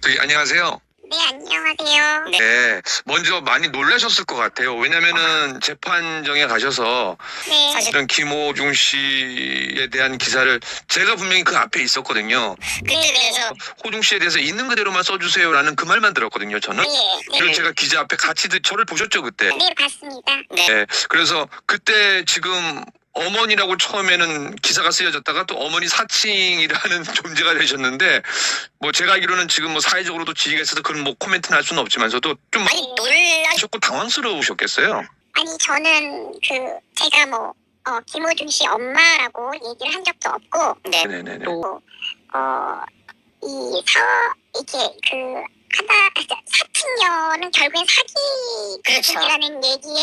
안녕하세요. 네, 안녕하세요. 네, 먼저 많이 놀라셨을 것 같아요. 왜냐면은 재판정에 가셔서 네. 사실은 김호중 씨에 대한 기사를 제가 분명히 그 앞에 있었거든요. 그때 그래서 호중 씨에 대해서 있는 그대로만 써주세요라는 그 말만 들었거든요, 저는. 네. 그리고 제가 기자 앞에 같이 저를 보셨죠, 그때? 네, 봤습니다. 네. 그래서 그때 지금 어머니라고 처음에는 기사가 쓰여졌다가 또 어머니 사칭이라는 존재가 되셨는데, 뭐 제가 알기로는 지금 뭐 사회적으로도 지위가 있어서 그런 뭐 코멘트는 할 수는 없지만서도 좀 많이 놀라셨고 당황스러우셨겠어요. 아니, 저는 제가 김호중 씨 엄마라고 얘기를 한 적도 없고, 네네네. 또, 이렇게 사칭녀는 결국엔 사기꾼이라는 얘기에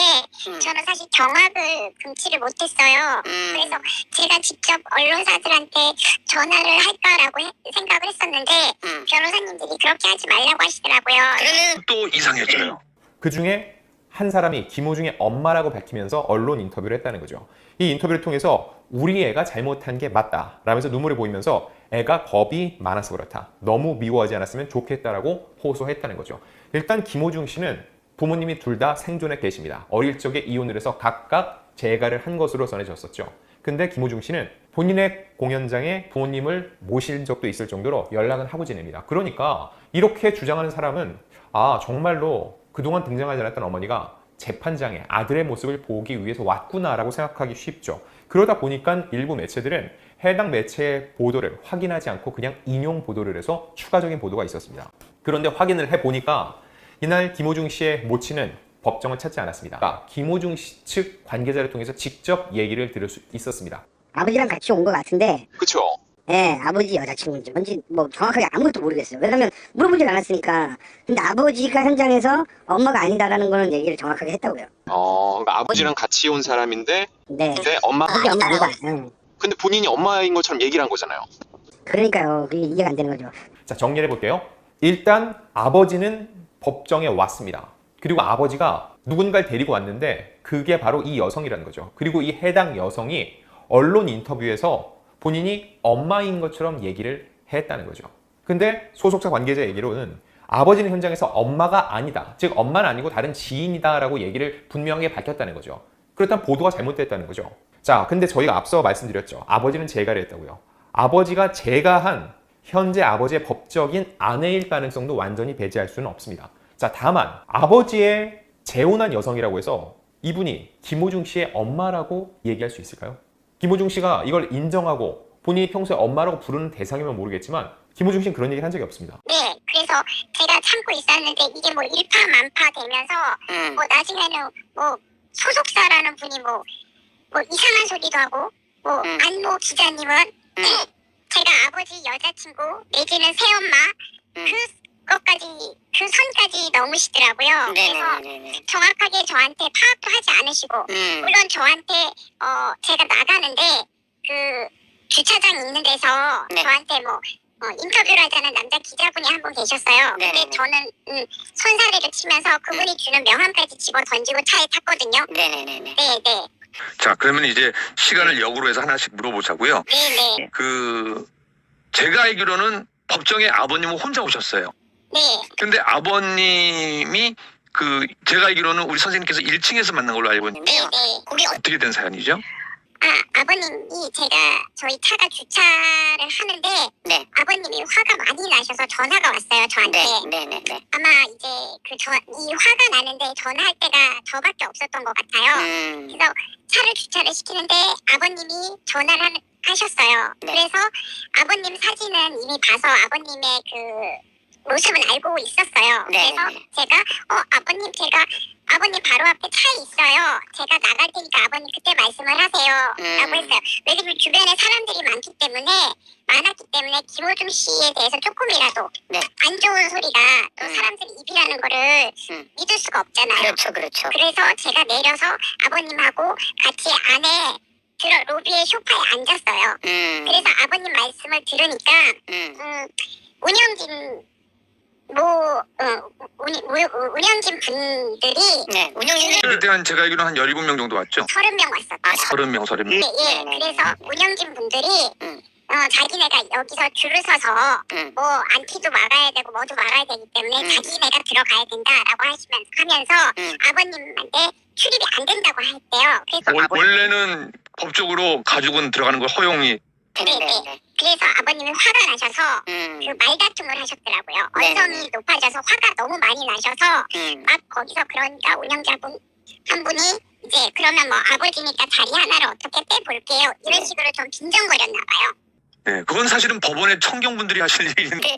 저는 사실 경악을 금치를 못했어요. 그래서 제가 직접 언론사들한테 전화를 할까라고 생각을 했었는데 변호사님들이 그렇게 하지 말라고 하시더라고요. 그러면 또 이상해져요. 그 중에 한 사람이 김호중의 엄마라고 밝히면서 언론 인터뷰를 했다는 거죠. 이 인터뷰를 통해서 우리 애가 잘못한 게 맞다 라면서 눈물을 보이면서 애가 겁이 많아서 그렇다, 너무 미워하지 않았으면 좋겠다라고 호소했다는 거죠. 일단 김호중 씨는 부모님이 둘 다 생존에 계십니다. 어릴 적에 이혼을 해서 각각 재가를 한 것으로 전해졌었죠. 근데 김호중 씨는 본인의 공연장에 부모님을 모실 적도 있을 정도로 연락은 하고 지냅니다. 그러니까 이렇게 주장하는 사람은 정말로 그동안 등장하지 않았던 어머니가 재판장에 아들의 모습을 보기 위해서 왔구나라고 생각하기 쉽죠. 그러다 보니까 일부 매체들은 해당 매체의 보도를 확인하지 않고 그냥 인용 보도를 해서 추가적인 보도가 있었습니다. 그런데 확인을 해보니까 이날 김호중 씨의 모친은 법정을 찾지 않았습니다. 김호중 씨 측 관계자를 통해서 직접 얘기를 들을 수 있었습니다. 아버지랑 같이 온 것 같은데, 그렇죠. 예, 아버지 여자친구인지 뭔지 정확하게 아무것도 모르겠어요. 왜냐면 물어보질 않았으니까. 근데 아버지가 현장에서 엄마가 아니다라는 거는 얘기를 정확하게 했다고요. 그러니까 아버지랑 같이 온 사람인데, 네. 근데 엄마, 아버지 엄마 아니다. 응. 근데 본인이 엄마인 것처럼 얘기를 한 거잖아요. 그러니까요. 그게 이해가 안 되는 거죠. 자, 정리를 해볼게요. 일단 아버지는 법정에 왔습니다. 그리고 아버지가 누군가를 데리고 왔는데 그게 바로 이 여성이라는 거죠. 그리고 이 해당 여성이 언론 인터뷰에서 본인이 엄마인 것처럼 얘기를 했다는 거죠. 근데 소속사 관계자 얘기로는 아버지는 현장에서 엄마가 아니다, 즉 엄마는 아니고 다른 지인이다 라고 얘기를 분명하게 밝혔다는 거죠. 그렇다면 보도가 잘못됐다는 거죠. 자, 근데 저희가 앞서 말씀드렸죠. 아버지는 재가를 했다고요. 아버지가 재가한 현재 아버지의 법적인 아내일 가능성도 완전히 배제할 수는 없습니다. 자, 다만 아버지의 재혼한 여성이라고 해서 이분이 김호중 씨의 엄마라고 얘기할 수 있을까요? 김호중 씨가 이걸 인정하고 본인이 평소에 엄마라고 부르는 대상이면 모르겠지만 김호중 씨는 그런 얘기를 한 적이 없습니다. 네, 그래서 제가 참고 있었는데 이게 일파만파 되면서 나중에는 소속사라는 분이 이상한 소리도 하고 안모 기자님은 제가 아버지 여자친구 내지는 새엄마 그 선까지 넘으시더라고요. 그래서 정확하게 저한테 파악도 하지 않으시고 물론 저한테 제가 나가는데 그 주차장 있는 데서 저한테 인터뷰를 하자는 남자 기자분이 한 분 계셨어요. 근데 저는 손사래를 치면서 그분이 주는 명함까지 집어 던지고 차에 탔거든요. 네네. 자, 그러면 이제 시간을 역으로 해서 하나씩 물어보자고요. 네네. 제가 알기로는 법정에 아버님은 혼자 오셨어요. 네. 근데 아버님이 제가 알기로는 우리 선생님께서 1층에서 만난 걸로 알고 있는데 네네. 거기 어떻게 된 사연이죠? 아버님이 저희 차가 주차를 하는데 아버님이 화가 많이 나셔서 전화가 왔어요, 저한테. 아마 이제 이 화가 나는데 전화할 때가 저밖에 없었던 것 같아요. 그래서 차를 주차를 시키는데 아버님이 전화를 하셨어요. 그래서 아버님 사진은 이미 봐서 아버님의 모습은 알고 있었어요. 그래서 제가 아버님 바로 앞에 차에 있어요. 제가 나갈 테니까 아버님 그때 말씀을 하세요. 라고 했어요. 왜냐면 주변에 사람들이 많았기 때문에 김호중 씨에 대해서 조금이라도 안 좋은 소리가 또 사람들이 입이라는 거를 믿을 수가 없잖아요. 그렇죠. 그래서 제가 내려서 아버님하고 같이 안에 로비의 소파에 앉았어요. 그래서 아버님 말씀을 들으니까 운영진 분들이 그때 제가 알기로는 한 17명 정도 왔죠? 30명 왔었어요. 30명. 네, 그래서 운영진 분들이 자기네가 여기서 줄을 서서 뭐 안티도 막아야 되고 뭐도 막아야 되기 때문에 자기네가 들어가야 된다라고 하면서 아버님한테 출입이 안 된다고 했대요. 그래서 원래는 법적으로 가족은 들어가는 걸 허용이. 네네. 그래서 아버님이 화가 나셔서 그 말다툼을 하셨더라고요. 언성이 높아져서 화가 너무 많이 나셔서 막 거기서 그러니까 운영자분 한 분이 이제 그러면 뭐 아버지니까 자리 하나를 어떻게 빼볼게요. 이런 식으로 좀 빈정거렸나 봐요. 네, 그건 사실은 법원의 청경분들이 하실 일인데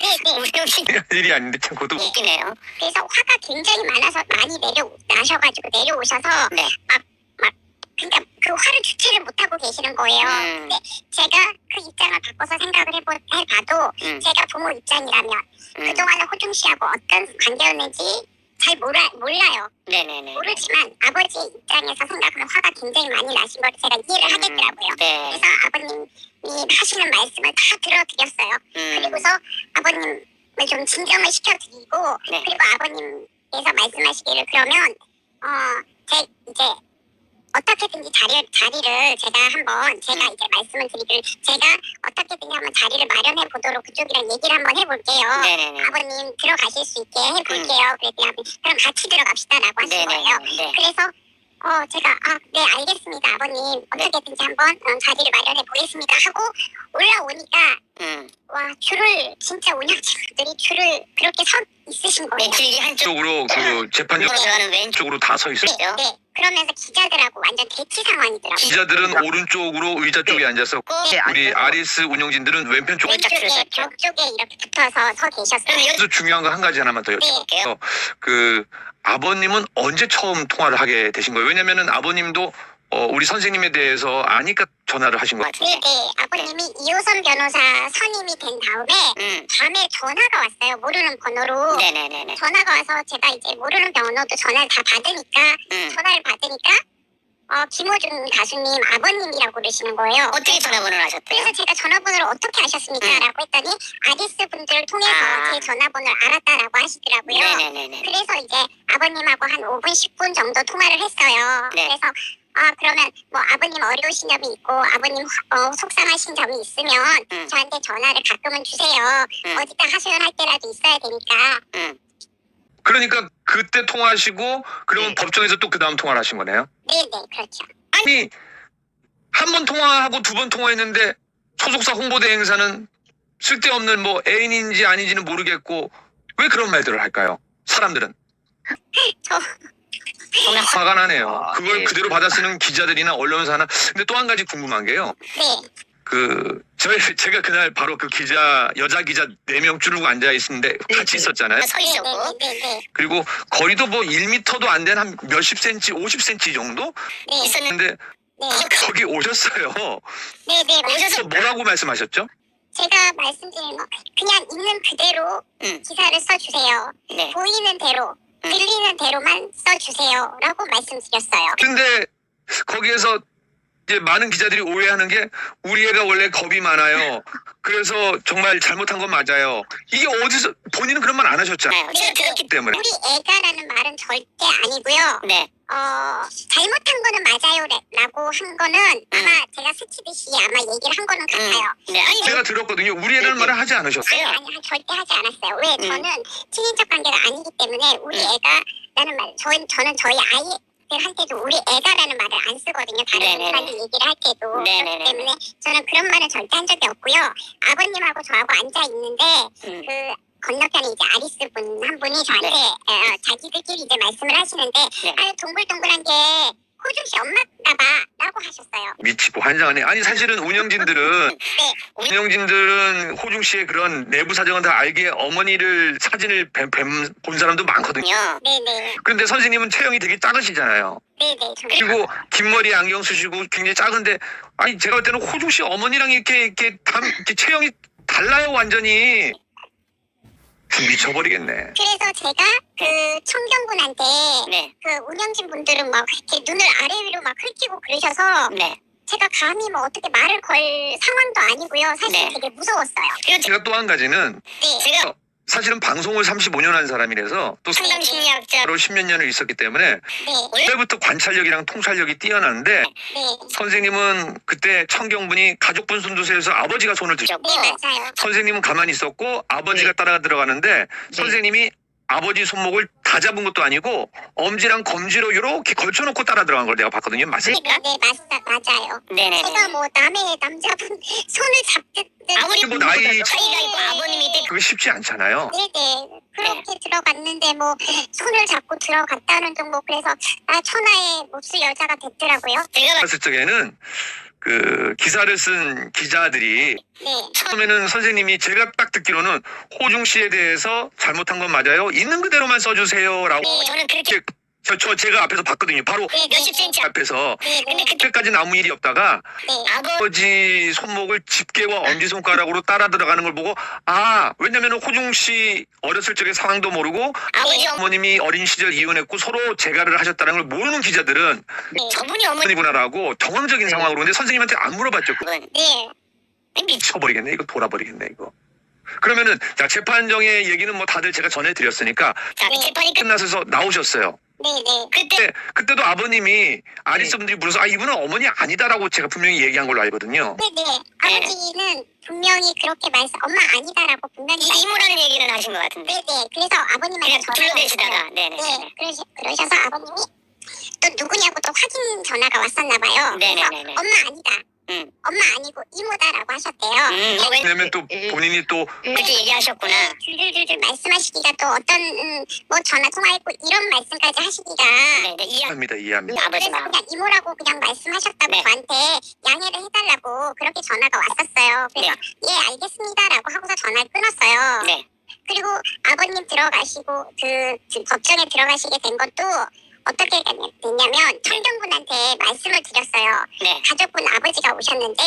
일이 아닌데 참 그것도 웃기네요. 그래서 화가 굉장히 많이 나셔가지고 내려오셔서 막 그러니까 그 화를 주체를 못하고 계시는 거예요. 근데 제가 그 입장을 바꿔서 생각을 해봐도 제가 부모 입장이라면 그동안에 호중 씨하고 어떤 관계였는지 잘 몰라요. 모르지만 아버지 입장에서 생각하면 화가 굉장히 많이 나신 걸 제가 이해를 하겠더라고요. 그래서 아버님이 하시는 말씀을 다 들어드렸어요. 그리고서 아버님을 좀 진정을 시켜드리고 그리고 아버님께서 말씀하시기를 그러면 이제 어떻게든지 자리를 제가 이제 말씀을 드리길 제가 어떻게든지 한번 자리를 마련해 보도록 그쪽이랑 얘기를 한번 해볼게요. 아버님 들어가실 수 있게 해볼게요. 그랬더니 그럼 같이 들어갑시다라고 하신 거예요. 그래서 제가 네 알겠습니다 아버님 어떻게든지 한번 자리를 마련해 보겠습니다 하고 올라오니까 와 줄을 진짜 운영진들이 줄을 그렇게 서 있으신 거예요. 한쪽으로 그 재판장 왼쪽으로 다 서 있어요. 네. 그러면서 기자들하고 완전 대치 상황이더라고요. 기자들은 오른쪽으로 의자 쪽에 앉아서 우리 아리스 운영진들은 왼편 쪽에 벽 쪽에 이렇게 붙어서 서 계셨어요. 그래서 중요한 거 한 가지 하나만 더 여쭤볼게요. 그 아버님은 언제 처음 통화를 하게 되신 거예요? 왜냐면은 아버님도 우리 선생님에 대해서 아니까 전화를 하신 거예요. 네. 아버님이 이호선 변호사 선임이 된 다음에 밤에 전화가 왔어요. 모르는 번호로. 전화가 와서 제가 이제 모르는 번호도 전화를 다 받으니까 전화를 받으니까 김호준 가수님 아버님이라고 그러시는 거예요. 어떻게 전화번호를 하셨대요? 그래서 제가 전화번호를 어떻게 아셨습니까? 라고 했더니 아리스 분들을 통해서 제 전화번호를 알았다라고 하시더라고요. 그래서 이제 아버님하고 한 5분 10분 정도 통화를 했어요. 그래서 그러면 뭐 아버님 어려우신 점이 있고 아버님 속상하신 점이 있으면 저한테 전화를 가끔은 주세요. 어디다 하소연할 때라도 있어야 되니까. 그러니까 그때 통화하시고 그러면 법정에서 또 그 다음 통화를 하신 거네요? 네네 그렇죠. 아니 한 번 통화하고 두 번 통화했는데 소속사 홍보대 행사는 쓸데없는 뭐 애인인지 아닌지는 모르겠고 왜 그런 말들을 할까요? 사람들은 저 화가 나네요. 그걸 네. 그대로 받아 쓰는 기자들이나 언론사나. 근데 또 한 가지 궁금한 게요. 제가 그날 바로 그 여자 기자 4명 줄고 앉아 있는데 같이 있었잖아요. 서 있었고. 네네 그리고 거리도 뭐 1m도 안 된 한 몇십 센치, 50cm 정도 있었는데 거기 오셨어요. 네네 그래서 뭐라고 말씀하셨죠? 제가 말씀드린 거 그냥 있는 그대로 기사를 써주세요. 보이는 대로 들리는 대로만 써주세요 라고 말씀드렸어요. 근데 거기에서 이제 많은 기자들이 오해하는 게 우리 애가 원래 겁이 많아요. 그래서 정말 잘못한 건 맞아요. 이게 어디서 본인은 그런 말 안 하셨잖아요. 들었기 때문에. 우리 애가라는 말은 절대 아니고요. 잘못한 거는 맞아요 라고 한 거는 아마 제가 스치듯이 아마 얘기를 한 거는 같아요. 제가 들었거든요. 우리 애라는 말을 하지 않으셨어요. 아니 절대 하지 않았어요. 왜? 저는 친인척 관계가 아니기 때문에 우리 애가라는 말 저는 저희 아이들한테도 우리 애가라는 말을 안 쓰거든요. 다른 사람들 얘기를 할 때도. 그렇기 때문에 저는 그런 말은 절대 한 적이 없고요. 아버님하고 저하고 앉아 있는데 그 건너편에 이제 아리스 분 한 분이 저한테 자기들끼리 이제 말씀을 하시는데 동글동글한 게 호중 씨 엄마인가 봐 라고 하셨어요. 미치고 환장하네. 아니 사실은 운영진들은 호중 씨의 그런 내부 사정은 다 알기에 어머니를 사진을 본 사람도 많거든요. 네네. 그런데 선생님은 체형이 되게 작으시잖아요. 네네. 그리고 긴 머리 안경 쓰시고 굉장히 작은데 아니 제가 볼 때는 호중 씨 어머니랑 이렇게 체형이 달라요 완전히. 미쳐버리겠네. 그래서 제가 그 청경분한테 그 운영진 분들은 막 이렇게 눈을 아래 위로 막 훑기고 그러셔서 제가 감히 뭐 어떻게 말을 걸 상황도 아니고요. 사실 되게 무서웠어요. 제가 또 한 가지는 제가 사실은 방송을 35년 한 사람이라서 또 상담 심리학자로 10몇 년을 있었기 때문에 네. 그때부터 관찰력이랑 통찰력이 뛰어나는데 네. 선생님은 그때 청경분이 가족분 손두세에서 아버지가 손을 드셨고 네, 맞아요. 선생님은 가만히 있었고 아버지가 따라 들어가는데 선생님이 아버지 손목을 다 잡은 것도 아니고 엄지랑 검지로 이렇게 걸쳐놓고 따라 들어간 걸 내가 봤거든요. 맞습니까? 네, 맞아요. 네네. 제가 뭐 남의 남자분 손을 잡듯 아무리 뭐 나이 차이가 있고 아버님이 그게 쉽지 않잖아요. 네네 그렇게 들어갔는데 뭐 손을 잡고 들어갔다는 정도 그래서 천하의 몹쓸 여자가 됐더라고요. 제가 봤을 적에는 그 기사를 쓴 기자들이 네. 처음에는 선생님이 제가 딱 듣기로는 호중 씨에 대해서 잘못한 건 맞아요. 있는 그대로만 써주세요라고. 저는 그렇게 제가 앞에서 봤거든요. 바로 몇십 센치 앞에서. 네, 근데 그때까지는 아무 일이 없다가 네. 아버지 손목을 집게와 엄지손가락으로 따라 들어가는 걸 보고 왜냐면 호중 씨 어렸을 적의 상황도 모르고 어머님이 어린 시절 이혼했고 서로 재가를 하셨다는 걸 모르는 기자들은 저분이 어머니구나라고 정황적인 상황으로 근데 선생님한테 안 물어봤죠. 네. 미쳐버리겠네 이거 돌아버리겠네 이거. 그러면은 자 재판정의 얘기는 뭐 다들 제가 전해드렸으니까 재판이 끝나서 나오셨어요. 네네. 그때도 아버님이 아리스 분들이 물어서 이분은 어머니 아니다라고 제가 분명히 얘기한 걸로 알거든요. 네네. 아버지는 분명히 그렇게 엄마 아니다라고 분명히 이모라는 얘기는 하신 것 같은데. 네네. 그래서 아버님한테 전화가 왔어요. 네네. 네. 그러셔서 아버님이 또 누구냐고 또 확인 전화가 왔었나 봐요. 그래서 엄마 아니다. 엄마 아니고 이모다라고 하셨대요. 왜냐면 또 본인이 또 그렇게 얘기하셨구나. 줄줄줄줄 말씀하시기가 또 어떤 뭐 전화 통화했고 이런 말씀까지 하시기가 이해합니다. 그래서 그냥 이모라고 그냥 말씀하셨다고 저한테 양해를 해달라고 그렇게 전화가 왔었어요. 그래서 예 알겠습니다라고 하고서 전화를 끊었어요. 그리고 아버님 들어가시고 그 법정에 들어가시게 된 것도 어떻게 됐냐면 청정분한테 말씀을 드렸어요. 가족분 아버지가 오셨는데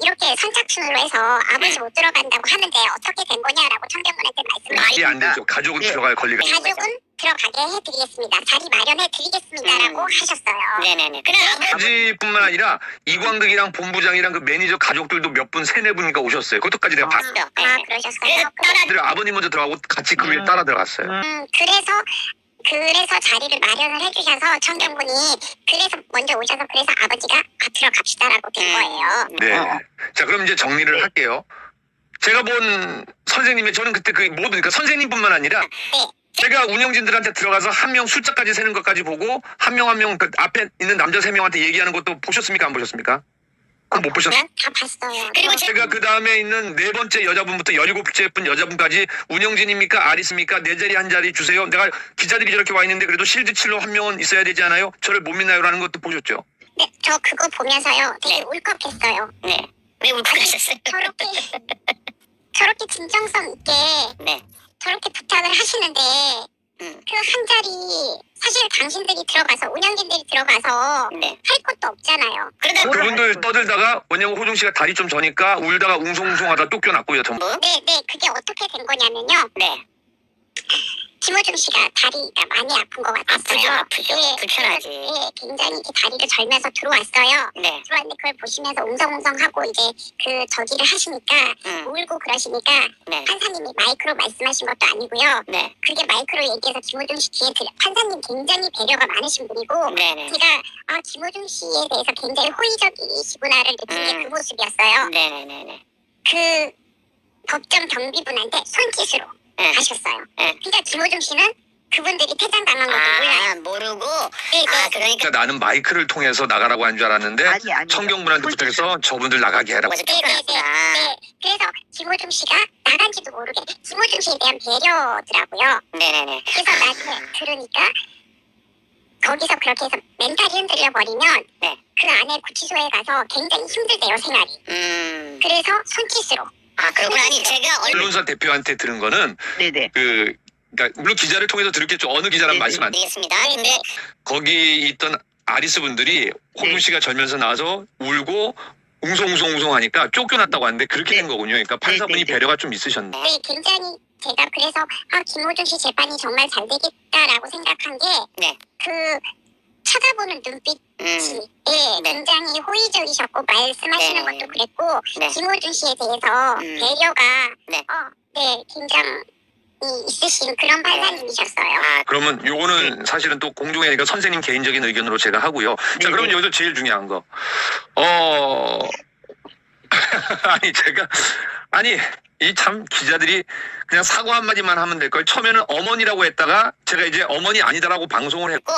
이렇게 선착순으로 해서 아버지 못 들어간다고 하는데 어떻게 된 거냐라고 청정분한테 말씀을 이해 안 되죠. 가족은 들어갈 권리가 가족은 들어가게 해드리겠습니다. 자리 마련해드리겠습니다라고 하셨어요. 네네네. 아버지뿐만 아니라 이광득이랑 본부장이랑 그 매니저 가족들도 몇 분, 세네 분인가 오셨어요. 그것도까지 내가 봤어요. 그러셨어요. 아버님 먼저 들어가고 같이 그 위에 따라 들어갔어요. 그래서 자리를 마련을 해주셔서 청정분이 그래서 먼저 오셔서 그래서 아버지가 들어갑시다라고 된 거예요. 네. 자 그럼 이제 정리를 할게요. 제가 본 선생님의 저는 그때 그 모든 그러니까 선생님뿐만 아니라 제가 운영진들한테 들어가서 한 명 숫자까지 세는 것까지 보고 한 명 한 명 그 앞에 있는 남자 3명한테 얘기하는 것도 보셨습니까? 안 보셨습니까? 못 보셨어요? 다 봤어요. 그리고 제가 그 다음에 있는 4번째 여자분부터 17번째 분 여자분까지 운영진입니까? 아리스입니까? 내 자리 한 자리 주세요. 내가 기자들이 저렇게 와 있는데 그래도 실드 칠로 한 명은 있어야 되지 않아요? 저를 못 믿나요? 라는 것도 보셨죠? 네, 저 그거 보면서요 되게 울컥했어요. 네. 왜 울컥하셨어요? 저렇게 진정성 있게 저렇게 부탁을 하시는데 그 한 자리 사실 당신들이 들어가서 운영진들이 들어가서 할 것도 없잖아요. 그분들 떠들다가 왜냐면 호중 씨가 다리 좀 저니까 울다가 웅성웅성하다 쫓겨났고요. 전부. 네, 그게 어떻게 된 거냐면요. 김호중 씨가 다리가 많이 아픈 것 같았어요. 아프죠. 불편하지. 굉장히 다리를 절면서 들어왔어요. 들어왔는데 그걸 보시면서 웅성웅성하고 이제 그 저기를 하시니까 울고 그러시니까 판사님이 마이크로 말씀하신 것도 아니고요. 그게 마이크로 얘기해서 김호중 씨 뒤에 판사님 굉장히 배려가 많으신 분이고 제가 김호중 씨에 대해서 굉장히 호의적이시구나를 느낀 게 그 모습이었어요. 그 법정 경비분한테 손짓으로 하셨어요. 그러니까 김호중 씨는 그분들이 퇴장당한 것도 몰라요. 모르고. 그러니까 나는 마이크를 통해서 나가라고 한 줄 알았는데 청경분한테 부탁해서 저분들 나가게 해라고. 네. 그래서 김호중 씨가 나간지도 모르게 김호중 씨에 대한 배려더라고요. 그래서 나중에 들으니까 거기서 그렇게 해서 멘탈이 흔들려 버리면 그 안에 구치소에 가서 굉장히 힘들대요 생활이. 그래서 손짓으로. 그러구나. 아니 제가 언론사 대표한테 들은 거는 그러니까 물론 기자를 통해서 들었겠죠. 어느 기자란 말씀 안 드리겠습니다. 근데 거기 있던 아리스 분들이 호중 씨가 절면서 나와서 울고 웅성웅성 하니까 쫓겨났다고 하는데 그렇게 된 거군요. 그러니까 판사분이 배려가 좀 있으셨네. 네, 굉장히 제가 그래서 김호중 씨 재판이 정말 잘 되겠다라고 생각한 게 그 쳐다보는 눈빛이 굉장히 호의적이셨고 말씀하시는 것도 그랬고 김호준 씨에 대해서 배려가 굉장히 있으신 그런 판사님이셨어요. 그러면 요거는 사실은 또 공중회의가 선생님 개인적인 의견으로 제가 하고요. 자, 그러면 여기서 제일 중요한 거. 이 참 기자들이 그냥 사과 한마디만 하면 될 걸. 처음에는 어머니라고 했다가 제가 이제 어머니 아니다라고 방송을 했고,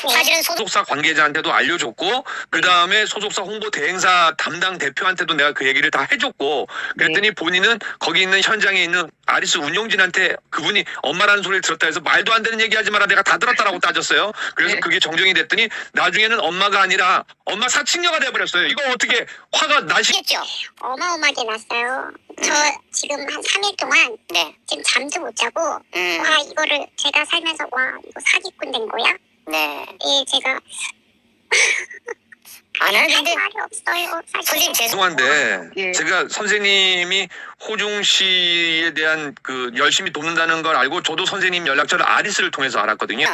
사실은 소속사 관계자한테도 알려줬고, 그 다음에 소속사 홍보 대행사 담당 대표한테도 내가 그 얘기를 다 해줬고, 그랬더니 본인은 거기 있는 현장에 있는 아리스 운용진한테 그분이 엄마라는 소리를 들었다 해서 말도 안 되는 얘기 하지 마라, 내가 다 들었다라고 따졌어요. 그래서 그게 정정이 됐더니 나중에는 엄마가 아니라 엄마 사칭녀가 돼버렸어요. 이거 어떻게 화가 나시겠죠? 어마어마하게 났어요. 저 지금 한 3일 동안 지금 잠도 못 자고 와 이거를 제가 살면서 와 이거 사기꾼 된 거야? 제가 안 할 하는데 말이 없어요. 사실. 선생님 죄송한데 제가 선생님이 호중 씨에 대한 그 열심히 돕는다는 걸 알고 저도 선생님 연락처를 아리스를 통해서 알았거든요.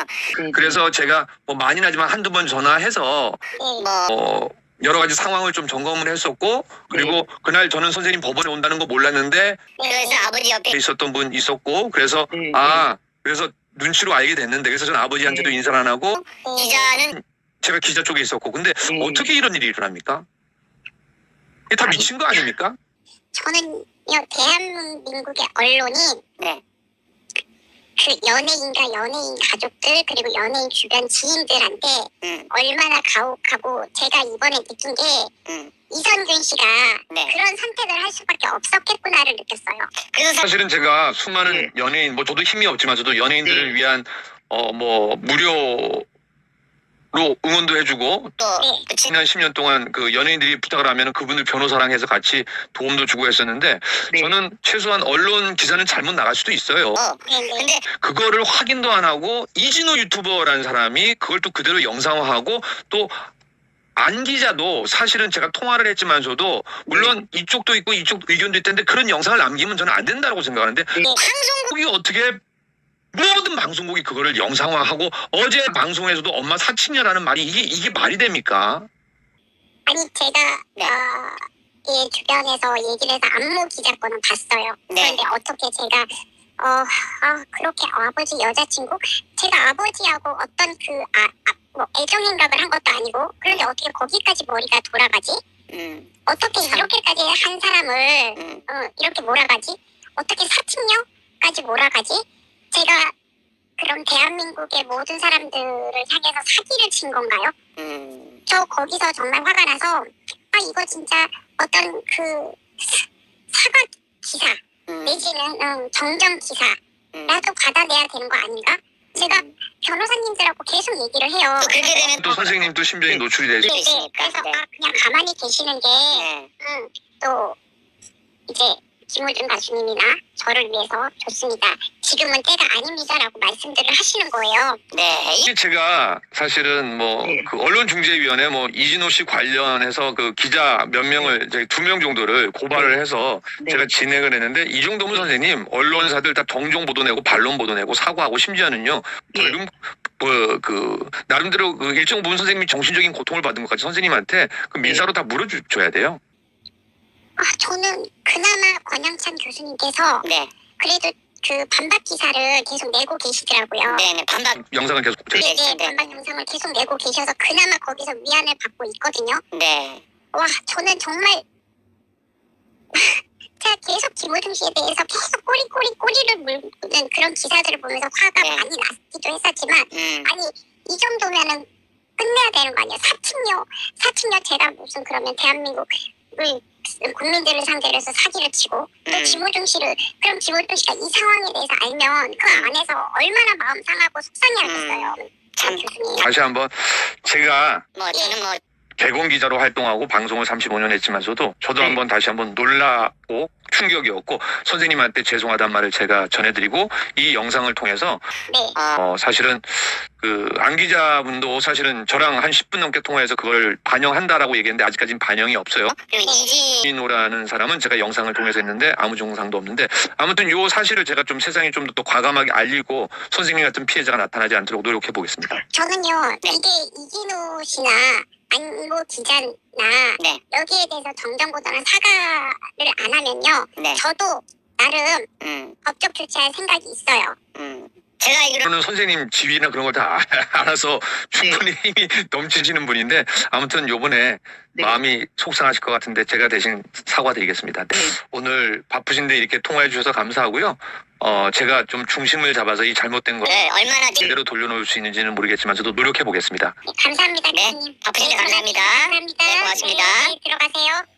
그래서 제가 뭐 많이는 하지만 한두 번 전화해서 여러 가지 상황을 좀 점검을 했었고, 그리고 그날 저는 선생님 법원에 온다는 거 몰랐는데 그래서 아버지 옆에 있었던 분 있었고, 그래서 그래서 눈치로 알게 됐는데, 그래서 저는 아버지한테도 인사를 안 하고 기자는 제가 기자 쪽에 있었고, 근데 어떻게 이런 일이 일어납니까? 이게 다 미친 거 아닙니까? 저는요 대한민국의 언론이 그 연예인과 연예인 가족들 그리고 연예인 주변 지인들한테 얼마나 가혹하고, 제가 이번에 느낀 게 이선균 씨가 그런 선택을 할 수밖에 없었겠구나를 느꼈어요. 그래서 사실은 제가 수많은 연예인, 뭐 저도 힘이 없지만서도 연예인들을 위한 무료로 응원도 해주고, 또 지난 10년 동안 그 연예인들이 부탁을 하면 그분들 변호사랑 해서 같이 도움도 주고 했었는데, 저는 최소한 언론 기사는 잘못 나갈 수도 있어요. 근데 그거를 확인도 안 하고 이진호 유튜버라는 사람이 그걸 또 그대로 영상화하고, 또 안 기자도 사실은 제가 통화를 했지만서도 물론 이쪽도 있고 이쪽 의견도 있던데 그런 영상을 남기면 저는 안 된다고 생각하는데, 방송국이 어떻게 모든 방송국이 그거를 영상화하고, 어제 방송에서도 엄마 사칭녀라는 말이 이게 말이 됩니까? 아니 제가 이 주변에서 얘기를 해서 안모 기자 거는 봤어요. 그런데 어떻게 제가 그렇게 아버지 여자친구, 제가 아버지하고 어떤 뭐 애정행각을 한 것도 아니고, 그런데 어떻게 거기까지 머리가 돌아가지? 어떻게 이렇게까지 한 사람을 이렇게 몰아가지? 어떻게 사칭녀까지 몰아가지? 제가 그럼 대한민국의 모든 사람들을 향해서 사기를 친 건가요? 저 거기서 정말 화가 나서 이거 진짜 어떤 그 사과 기사 내지는 정정 기사라도 받아내야 되는 거 아닌가? 제가 변호사님들하고 계속 얘기를 해요. 또 그렇게 되면 또 선생님도 심정이 노출이 되죠. 그래서 그냥 가만히 계시는 게 또 이제 김호준 가수님이나 저를 위해서 좋습니다. 지금은 때가 아닙니다라고 말씀들을 하시는 거예요. 이게 제가 사실은 그 언론중재위원회 이진호 씨 관련해서 그 기자 몇 명을 이제 2명 정도를 고발을 해서 제가 진행을 했는데, 이 정도면 선생님 언론사들 다 정정 보도 내고 반론 보도 내고 사과하고, 심지어는요 벌금 나름대로 그 일정 부분 선생님이 정신적인 고통을 받은 것까지 선생님한테 그 민사로 다 물어줘야 돼요. 저는 그나마 권영찬 교수님께서 그래도 그 반박 기사를 계속 내고 계시더라고요. 반박 영상을 계속 반박 영상을 계속 내고 계셔서 그나마 거기서 위안을 받고 있거든요. 와, 저는 정말 제가 계속 김호중 씨에 대해서 계속 꼬리를 물는 그런 기사들을 보면서 화가 많이 났기도 했었지만, 아니 이 정도면은 끝내야 되는 거 아니에요? 사칭녀 제가 무슨 그러면 대한민국을 국민들을 상대로 해서 사기를 치고, 또 김호중 씨를, 그럼 김호중 씨가 이 상황에 대해서 알면 그 안에서 얼마나 마음 상하고 속상해하겠어요. 참 교수님. 다시 한번 제가 저는 개건 기자로 활동하고 방송을 35년 했지만서도 저도 한번 다시 한번 놀라고 충격이었고 선생님한테 죄송하다는 말을 제가 전해드리고 이 영상을 통해서 네. 사실은 그 안 기자분도 사실은 저랑 한 10분 넘게 통화해서 그걸 반영한다라고 얘기했는데 아직까지는 반영이 없어요. 그리고 이진호라는 사람은 제가 영상을 통해서 했는데 아무 증상도 없는데 아무튼 요 사실을 제가 좀 세상에 좀 더 과감하게 알리고 선생님 같은 피해자가 나타나지 않도록 노력해 보겠습니다. 저는요, 이게 이진호 씨나 안모 기자나 네. 여기에 대해서 정정보다는 사과를 안 하면요, 네. 저도 나름 법적 조치할 생각이 있어요. 제가 알기로 저는 선생님 지위나 그런 걸 다 알아서 충분히 힘이 넘치시는 분인데 아무튼 요번에 마음이 속상하실 것 같은데 제가 대신 사과드리겠습니다. 오늘 바쁘신데 이렇게 통화해 주셔서 감사하고요. 제가 좀 중심을 잡아서 이 잘못된 거 네, 얼마나 제대로 돌려놓을 수 있는지는 모르겠지만 저도 노력해 보겠습니다. 네, 감사합니다, 네, 교수님. 바쁘신데 감사합니다. 감사합니다. 네, 고맙습니다. 네, 들어가세요.